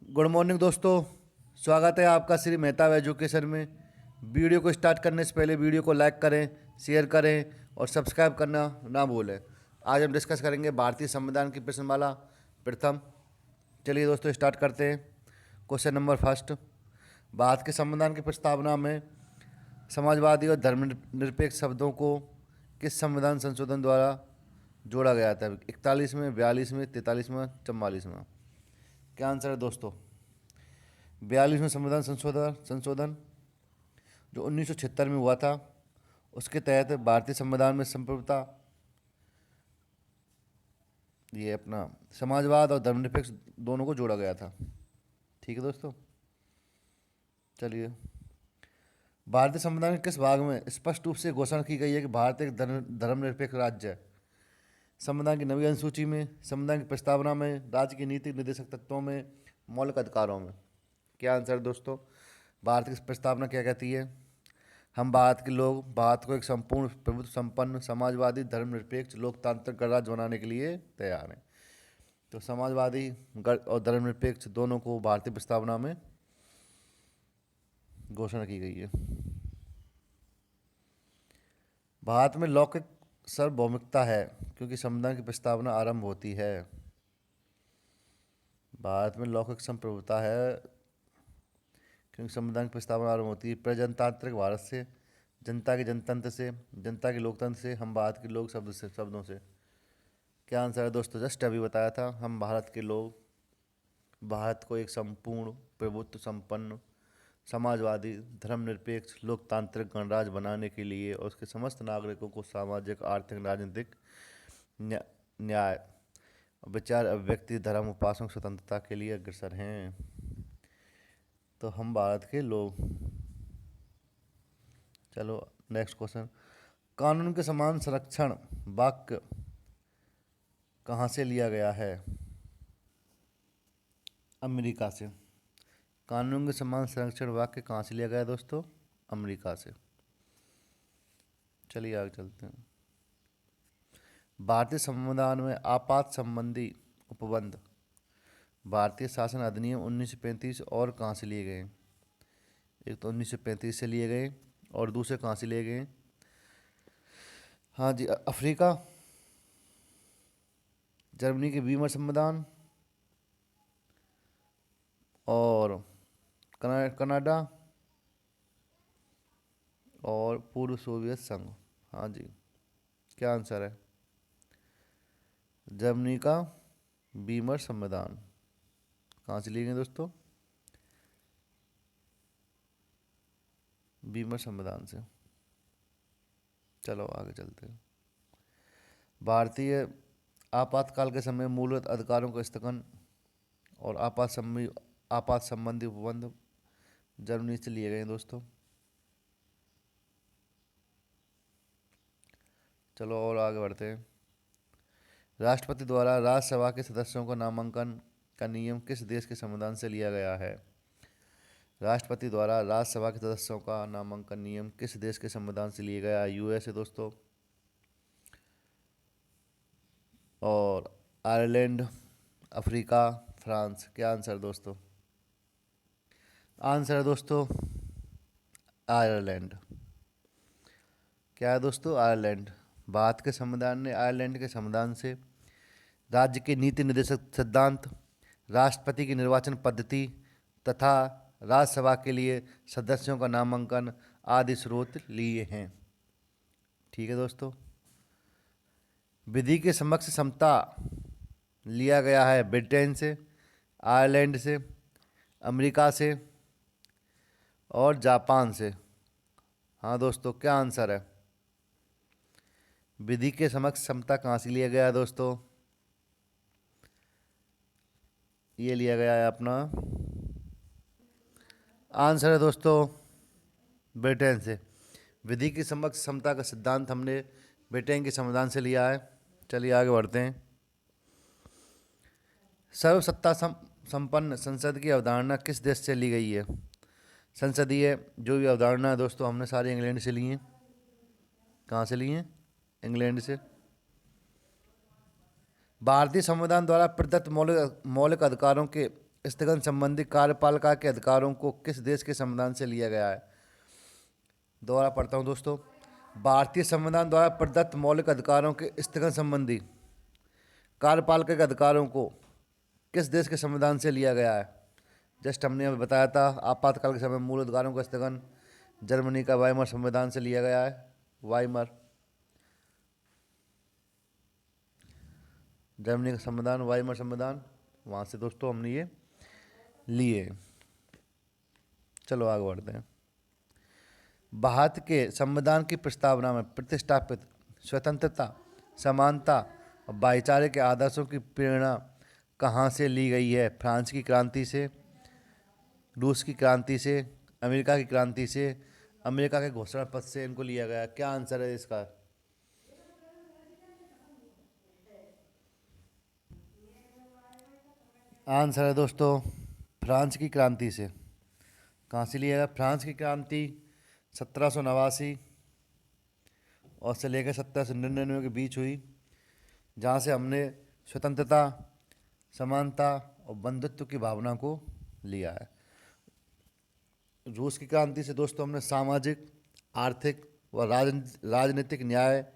Good morning दोस्तों। स्वागत है आपका श्री मेहता एजुकेशन में। वीडियो को स्टार्ट करने से पहले वीडियो को लाइक करें, शेयर करें और सब्सक्राइब करना ना भूलें। आज हम डिस्कस करेंगे भारतीय संविधान की प्रश्नमाला प्रथम। चलिए दोस्तों स्टार्ट करते हैं। क्वेश्चन नंबर फर्स्ट, भारत के संविधान की प्रस्तावना में समाजवादी और धर्मनिरपेक्ष शब्दों को किस संविधान संशोधन द्वारा जोड़ा गया था? 41 में, 42 में, 43 में, 44 में? क्या आंसर है दोस्तों? 42वें संविधान संशोधन संशोधन जो 1976 में हुआ था, उसके तहत भारतीय संविधान में संप्रभुता, ये अपना समाजवाद और धर्मनिरपेक्ष दोनों को जोड़ा गया था। ठीक है दोस्तों। चलिए, भारतीय संविधान के किस भाग में स्पष्ट रूप से घोषणा की गई है कि भारत एक धर्मनिरपेक्ष राज्य है? संविधान की नवी अनुसूची में, संविधान की प्रस्तावना में, राज्य की नीति निर्देशक तत्वों में, मौलिक अधिकारों में? क्या आंसर है दोस्तों? भारत की प्रस्तावना क्या कहती है? हम भारत के लोग भारत को एक संपूर्ण प्रभुत्व संपन्न समाजवादी धर्मनिरपेक्ष लोकतांत्रिक गणराज्य बनाने के लिए तैयार हैं। तो समाजवादी और धर्मनिरपेक्ष दोनों को भारतीय प्रस्तावना में घोषणा की गई है। भारत में लौकिक सार्वभौमिकता है क्योंकि संविधान की प्रस्तावना आरंभ होती है। भारत में लौकिक संप्रभुता है क्योंकि संविधान की प्रस्तावना आरंभ होती है। प्रजातांत्रिक भारत से, जनता के जनतंत्र से, जनता के लोकतंत्र से, हम भारत के लोग शब्दों से? क्या आंसर है दोस्तों? जस्ट अभी बताया था, हम भारत के लोग भारत को एक संपूर्ण प्रभुत्व संपन्न समाजवादी धर्मनिरपेक्ष लोकतांत्रिक गणराज्य बनाने के लिए और उसके समस्त नागरिकों को सामाजिक, आर्थिक, राजनीतिक न्याय, विचार, अभिव्यक्ति, धर्म, उपासना, स्वतंत्रता के लिए अग्रसर हैं। तो हम भारत के लोग। चलो नेक्स्ट क्वेश्चन, कानून के समान संरक्षण वाक्य कहाँ से लिया गया है? अमेरिका से। कानून के समान संरक्षण वाक्य कहाँ से लिया गया है दोस्तों? अमेरिका से। चलिए आगे चलते हैं। भारतीय संविधान में आपात संबंधी उपबंध भारतीय शासन अधिनियम 1935 और कहाँ से लिए गए? एक तो 1935 से लिए गए और दूसरे कहाँ से लिए गए? हाँ जी, अफ्रीका, जर्मनी के वीमर संविधान और कनाडा और पूर्व सोवियत संघ। हाँ जी, क्या आंसर है? जर्मनी का वीमर संविधान। कहाँ से लिए गए दोस्तों? वीमर संविधान से। चलो आगे चलते हैं। भारतीय आपातकाल के समय मूलभूत अधिकारों का स्थगन और आपात संबंधी उपबंध जर्मनी से लिए गए दोस्तों। चलो और आगे बढ़ते हैं। राष्ट्रपति द्वारा राज्यसभा के सदस्यों का नामांकन का नियम किस देश के संविधान से लिया गया है? राष्ट्रपति द्वारा राज्यसभा के सदस्यों का नामांकन नियम किस देश के संविधान से लिया गया है? यूएस है दोस्तों, और आयरलैंड, अफ्रीका, फ्रांस? क्या आंसर है दोस्तों? आंसर है दोस्तों आयरलैंड। क्या है दोस्तों? आयरलैंड। भारत के संविधान ने आयरलैंड के संविधान से राज्य के नीति निर्देशक सिद्धांत, राष्ट्रपति की निर्वाचन पद्धति तथा राज्यसभा के लिए सदस्यों का नामांकन आदि स्रोत लिए हैं। ठीक है दोस्तों। विधि के समक्ष समता लिया गया है ब्रिटेन से, आयरलैंड से, अमेरिका से और जापान से? हाँ दोस्तों, क्या आंसर है? विधि के समक्ष समता कहाँ से लिया गया है दोस्तों? ये लिया गया है अपना, आंसर है दोस्तों ब्रिटेन से। विधि की समक्ष समता का सिद्धांत हमने ब्रिटेन के संविधान से लिया है। चलिए आगे बढ़ते हैं। सर्वसत्ता संपन्न संसद की अवधारणा किस देश से ली गई है? संसदीय जो भी अवधारणा है दोस्तों, हमने सारी इंग्लैंड से ली हैं। कहाँ से ली हैं? इंग्लैंड से। भारतीय संविधान द्वारा प्रदत्त मौलिक अधिकारों के स्थगन संबंधी कार्यपालिका के अधिकारों को किस देश के संविधान से लिया गया है? दोबारा पढ़ता हूँ दोस्तों। भारतीय संविधान द्वारा प्रदत्त मौलिक अधिकारों के स्थगन संबंधी कार्यपालिका के अधिकारों को किस देश के संविधान से लिया गया है? जस्ट हमने अभी बताया था, आपातकाल के समय मूल अधिकारों का स्थगन जर्मनी का वाइमर संविधान से लिया गया है। वाइमर, जर्मनी का संविधान, वाइमर संविधान, वहाँ से दोस्तों हमने ये लिए। चलो आगे बढ़ते हैं। भारत के संविधान की प्रस्तावना में प्रतिष्ठापित स्वतंत्रता, समानता और भाईचारे के आदर्शों की प्रेरणा कहाँ से ली गई है? फ्रांस की क्रांति से, रूस की क्रांति से, अमेरिका की क्रांति से, अमेरिका के घोषणा पत्र से इनको लिया गया। क्या आंसर है इसका? आंसर है दोस्तों फ्रांस की क्रांति से। कहाँ से लिया गया? फ्रांस की क्रांति 1789 और से लेकर 1799 के बीच हुई, जहाँ से हमने स्वतंत्रता, समानता और बंधुत्व की भावना को लिया है। रूस की क्रांति से दोस्तों हमने सामाजिक, आर्थिक व राजनीतिक न्याय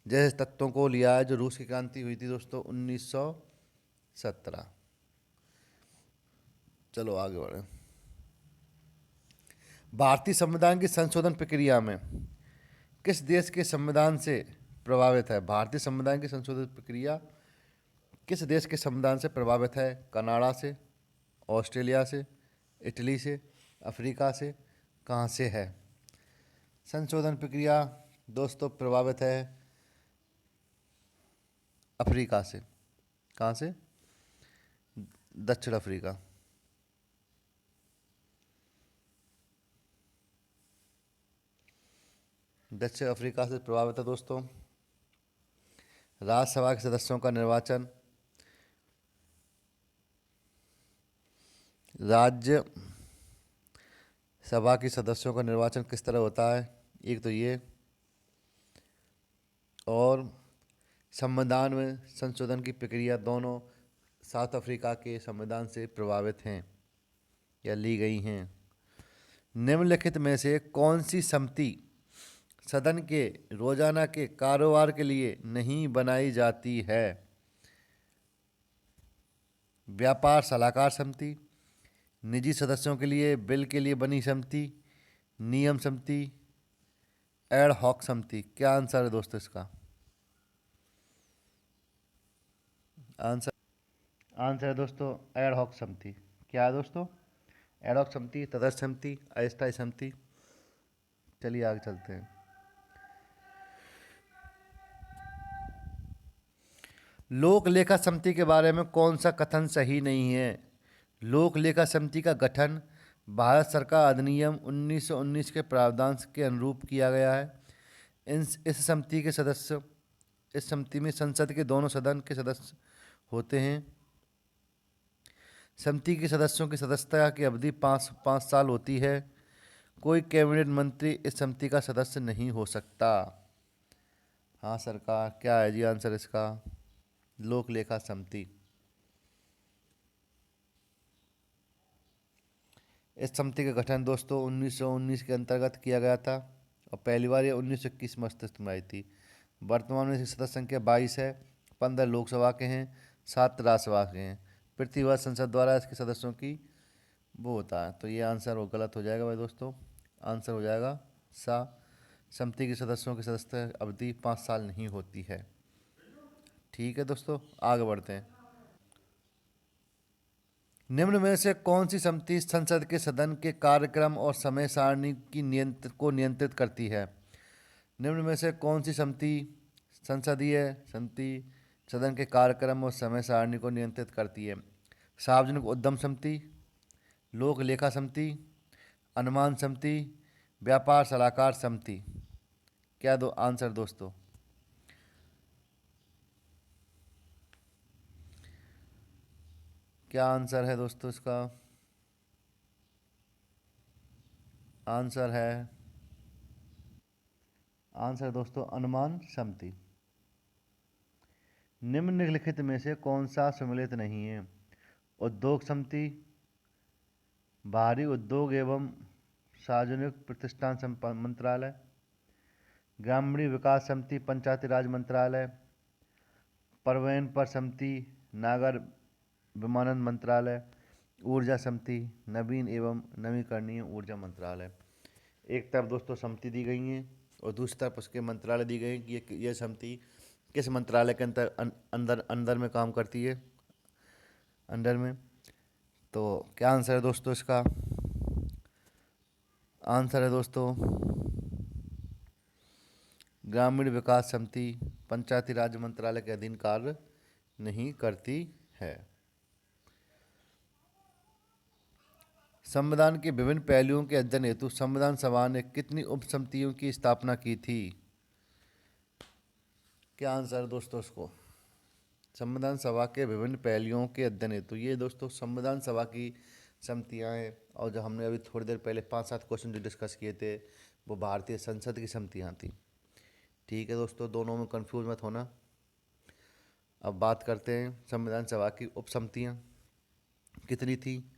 जैसे तत्वों को लिया है। जो रूस की क्रांति हुई थी दोस्तों 1917। चलो आगे बढ़ें। भारतीय संविधान की संशोधन प्रक्रिया में किस देश के संविधान से प्रभावित है? भारतीय संविधान की संशोधन प्रक्रिया किस देश के संविधान से प्रभावित है? कनाडा से, ऑस्ट्रेलिया से, इटली से, अफ्रीका से, कहाँ से है? संशोधन प्रक्रिया दोस्तों प्रभावित है अफ्रीका से। कहाँ से? दक्षिण अफ्रीका। दक्षिण अफ्रीका से प्रभावित है दोस्तों। राज्यसभा के सदस्यों का निर्वाचन राज्य सभा के सदस्यों का निर्वाचन किस तरह होता है? एक तो ये, और संविधान में संशोधन की प्रक्रिया दोनों साउथ अफ्रीका के संविधान से प्रभावित हैं या ली गई हैं। निम्नलिखित में से कौन सी समिति सदन के रोजाना के कारोबार के लिए नहीं बनाई जाती है? व्यापार सलाहकार समिति, निजी सदस्यों के लिए बिल के लिए बनी समिति, नियम समिति, एड हॉक समिति। क्या आंसर है दोस्तों इसका? आंसर है दोस्तों एड हॉक समिति। क्या है दोस्तों? एड हॉक समिति, तटस्थ समिति, अस्थायी समिति। चलिए आगे चलते हैं। लोक लेखा समिति के बारे में कौन सा कथन सही नहीं है? लोक लेखा समिति का गठन भारत सरकार अधिनियम 1919 के प्रावधान के अनुरूप किया गया है। इस समिति में संसद के दोनों सदन के सदस्य होते हैं। समिति के सदस्यों की सदस्यता की अवधि 5 साल होती है। कोई कैबिनेट मंत्री इस समिति का सदस्य नहीं हो सकता। हाँ सरकार, क्या है जी आंसर इसका? लोक लेखा समिति। इस समिति का गठन दोस्तों 1919 के अंतर्गत किया गया था और पहली बार ये 1921 में अस्तित्व में आई थी। वर्तमान में इसकी सदस्य संख्या 22 है। 15 लोकसभा के हैं, 7 राज्यसभा के हैं। प्रतिवर्ष संसद द्वारा इसके सदस्यों की वो होता है। तो ये आंसर वो गलत हो जाएगा भाई दोस्तों। आंसर हो जाएगा सा। समिति के सदस्यों की सदस्यता अवधि 5 साल नहीं होती है। ठीक है दोस्तों, आगे बढ़ते हैं। निम्न में से कौन सी समिति संसद के सदन के कार्यक्रम और समय सारणी की नियंत्रित करती है? निम्न में से कौन सी समिति संसदीय समिति सदन के कार्यक्रम और समय सारणी को नियंत्रित करती है? सार्वजनिक उद्यम समिति, लोक लेखा समिति, अनुमान समिति, व्यापार सलाहकार समिति। क्या दो आंसर दोस्तों? क्या आंसर है दोस्तों इसका? आंसर दोस्तों अनुमान समिति। निम्नलिखित में से कौन सा सम्मिलित नहीं है? उद्योग समिति, भारी उद्योग एवं सार्वजनिक प्रतिष्ठान मंत्रालय, ग्रामीण विकास समिति पंचायती राज मंत्रालय, परिवहन पर समिति नागर विमानन मंत्रालय, ऊर्जा समिति नवीन एवं नवीकरणीय ऊर्जा मंत्रालय। एक तरफ दोस्तों समिति दी गई है और दूसरी तरफ उसके मंत्रालय दी गई कि ये समिति किस मंत्रालय के अंदर अंदर में काम करती है, अंडर में। तो क्या आंसर है दोस्तों इसका? आंसर है दोस्तों ग्रामीण विकास समिति पंचायती राज मंत्रालय के अधीन कार्य नहीं करती है। संविधान के विभिन्न पहलुओं के अध्ययन हेतु संविधान सभा ने कितनी उप समितियों की स्थापना की थी? क्या आंसर है दोस्तों इसको? संविधान सभा के विभिन्न पहलुओं के अध्ययन हेतु, ये दोस्तों संविधान सभा की समितियां हैं। और जो हमने अभी थोड़ी देर पहले 5-7 क्वेश्चन जो डिस्कस किए थे वो भारतीय संसद की समितियां थी। ठीक है दोस्तों, दोनों में कंफ्यूज मत होना। अब बात करते हैं संविधान सभा की उप समितियाँ कितनी थी।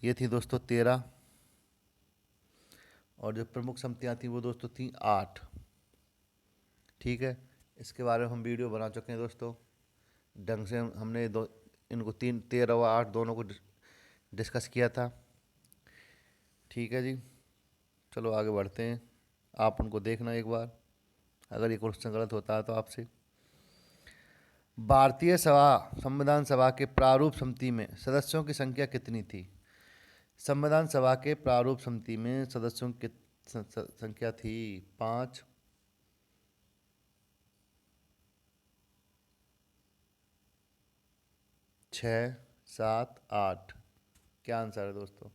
ये थी दोस्तों 13, और जो प्रमुख समितियाँ थी वो दोस्तों थी 8। ठीक है, इसके बारे में हम वीडियो बना चुके हैं दोस्तों, ढंग से हमने इनको 13 और 8 दोनों को डिस्कस किया था। ठीक है जी, चलो आगे बढ़ते हैं। आप उनको देखना एक बार, अगर ये क्वेश्चन गलत होता है तो आपसे। भारतीय संविधान सभा के प्रारूप समिति में सदस्यों की संख्या कितनी थी? संविधान सभा के प्रारूप समिति में सदस्यों की संख्या थी 5, 6, 7, 8। क्या आंसर है दोस्तों?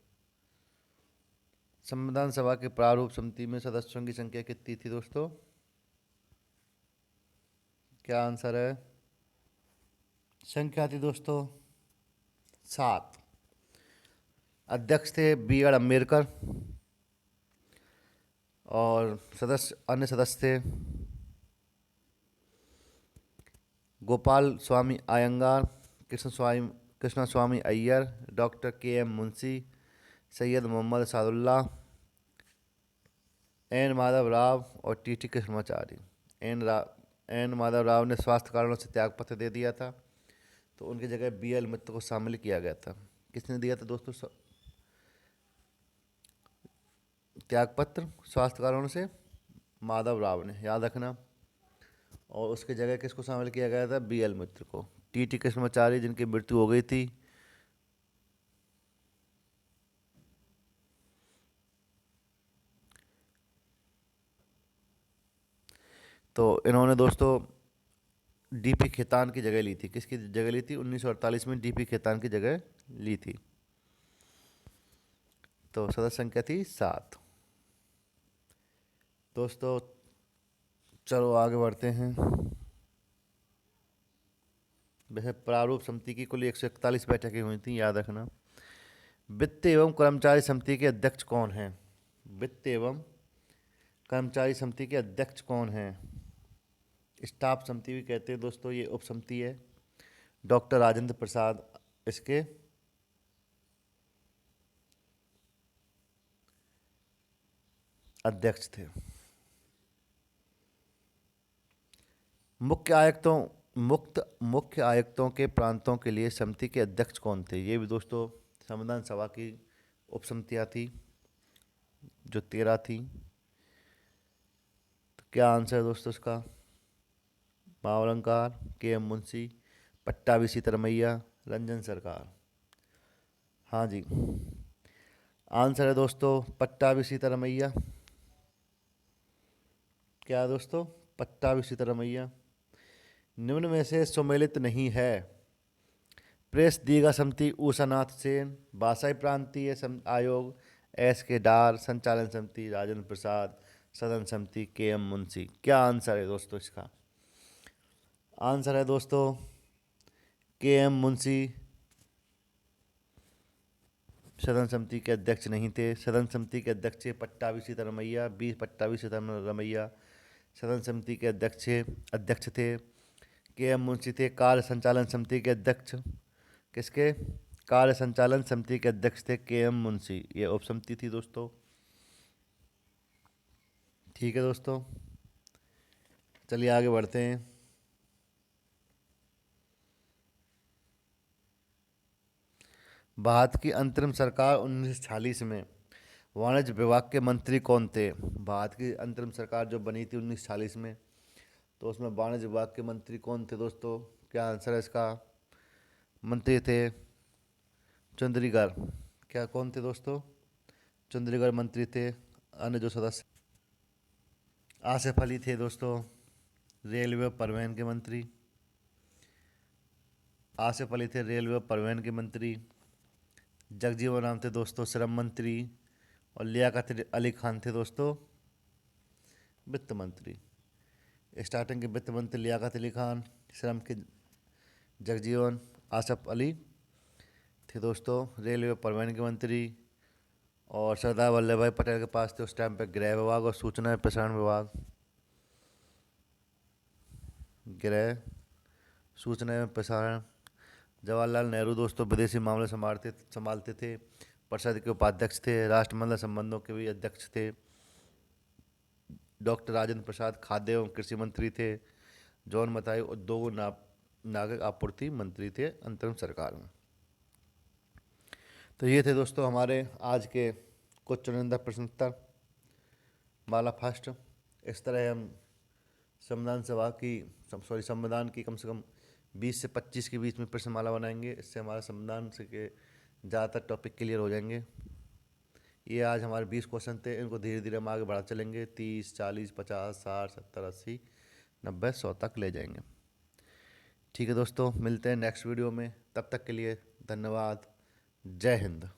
संविधान सभा के प्रारूप समिति में सदस्यों की संख्या कितनी थी दोस्तों? क्या आंसर है? संख्या थी दोस्तों 7। अध्यक्ष थे B.R. अम्बेडकर और अन्य सदस्य थे Gopal Swami Ayyangar, Krishna Swami Ayyar, doctor K.M. Munshi, Syed Mohammad Saadulla, N Madhav Rao और T.T. कृष्णमाचारी। एन माधव राव ने स्वास्थ्य कारणों से त्यागपत्र दे दिया था, तो उनकी जगह B.L. मित्र को शामिल किया गया था। किसने दिया था दोस्तों त्यागपत्र? स्वास्थ्य कारणों से माधव राव ने, याद रखना। और उसकी जगह किसको शामिल किया गया था? B.L. मित्र को। T.T. कृष्णमाचारी जिनकी मृत्यु हो गई थी, तो इन्होंने दोस्तों D.P. खेतान की जगह ली थी। किसकी जगह ली थी? 1948 में D.P. खेतान की जगह ली थी। तो सदस्य संख्या थी 7। दोस्तों चलो आगे बढ़ते हैं। वैसे प्रारूप समिति की कुल 141 बैठकें हुई थी, याद रखना। वित्त एवं कर्मचारी समिति के अध्यक्ष कौन हैं? वित्त एवं कर्मचारी समिति के अध्यक्ष कौन हैं? स्टाफ समिति भी कहते हैं दोस्तों, ये उप समिति है। डॉक्टर राजेंद्र प्रसाद इसके अध्यक्ष थे। मुख्य आयुक्तों के प्रांतों के लिए समिति के अध्यक्ष कौन थे? ये भी दोस्तों संविधान सभा की उप समितियाँ थी जो 13 थी। तो क्या आंसर है दोस्तों इसका? मावलंकार, K.M. मुंशी, पट्टाभी सीतारमैया, रंजन सरकार। हाँ जी, आंसर है दोस्तों पट्टाभी सीतारमैया। क्या है दोस्तों? पट्टाभी सीतारमैया। निम्न में से सम्मिलित नहीं है। प्रेस दीर्घा समिति उषानाथ सेन, भाषाई प्रांतीय आयोग S.K. डार, संचालन समिति राजेंद्र प्रसाद, सदन समिति K.M. मुंशी। क्या आंसर है दोस्तों इसका? आंसर है दोस्तों K.M. मुंशी सदन समिति के अध्यक्ष नहीं थे। सदन समिति के अध्यक्ष पट्टाभी सीतारमैया, पट्टाभी सीतारमैया सदन समिति के अध्यक्ष थे। K.M. मुंशी थे कार्य संचालन समिति के अध्यक्ष। किसके? कार्य संचालन समिति के अध्यक्ष थे KM मुंशी। ये उप समिति थी दोस्तों। ठीक है दोस्तों, चलिए आगे बढ़ते हैं। भारत की अंतरिम सरकार 1946 में वाणिज्य विभाग के मंत्री कौन थे? भारत की अंतरिम सरकार जो बनी थी 1940 में, तो उसमें वाणिज्य विभाग के मंत्री कौन थे दोस्तों? क्या आंसर है इसका? मंत्री थे चंद्रीगढ़। क्या कौन थे दोस्तों? चंद्रीगढ़ मंत्री थे। अन्य जो सदस्य आसिफ अली थे दोस्तों, रेलवे और परिवहन के मंत्री। आसिफ अली थे रेलवे और परिवहन के मंत्री। जगजीवन राम थे दोस्तों श्रम मंत्री। और लियाकत अली खान थे दोस्तों वित्त मंत्री। स्टार्टिंग के वित्त मंत्री लियाकत अली खान, श्रम के जगजीवन, आसिफ अली थे दोस्तों रेलवे परिवहन के मंत्री। और सरदार वल्लभ भाई पटेल के पास थे उस टाइम पे गृह विभाग और सूचना एवं प्रसारण विभाग। गृह, सूचना एवं प्रसारण। जवाहरलाल नेहरू दोस्तों विदेशी मामले संभालते थे। परिषद के उपाध्यक्ष थे। राष्ट्रमंडल संबंधों के भी अध्यक्ष थे। डॉक्टर राजेंद्र प्रसाद खाद्य एवं कृषि मंत्री थे। जॉन मथाई उद्योग और नागरिक आपूर्ति मंत्री थे अंतरिम सरकार में। तो ये थे दोस्तों हमारे आज के कुछ चुनिंदा प्रश्न उत्तर माला फर्स्ट। इस तरह हम संविधान की कम से कम 20 से 25 के बीच में प्रश्नमाला बनाएंगे। इससे हमारा संविधान से के ज़्यादातर टॉपिक क्लियर हो जाएंगे। ये आज हमारे 20 क्वेश्चन थे, इनको धीरे धीरे हम आगे बढ़ा चलेंगे। 30, 40, 50, 60, 70, 80, 90, 100 तक ले जाएंगे। ठीक है दोस्तों, मिलते हैं नेक्स्ट वीडियो में। तब तक के लिए धन्यवाद। जय हिंद।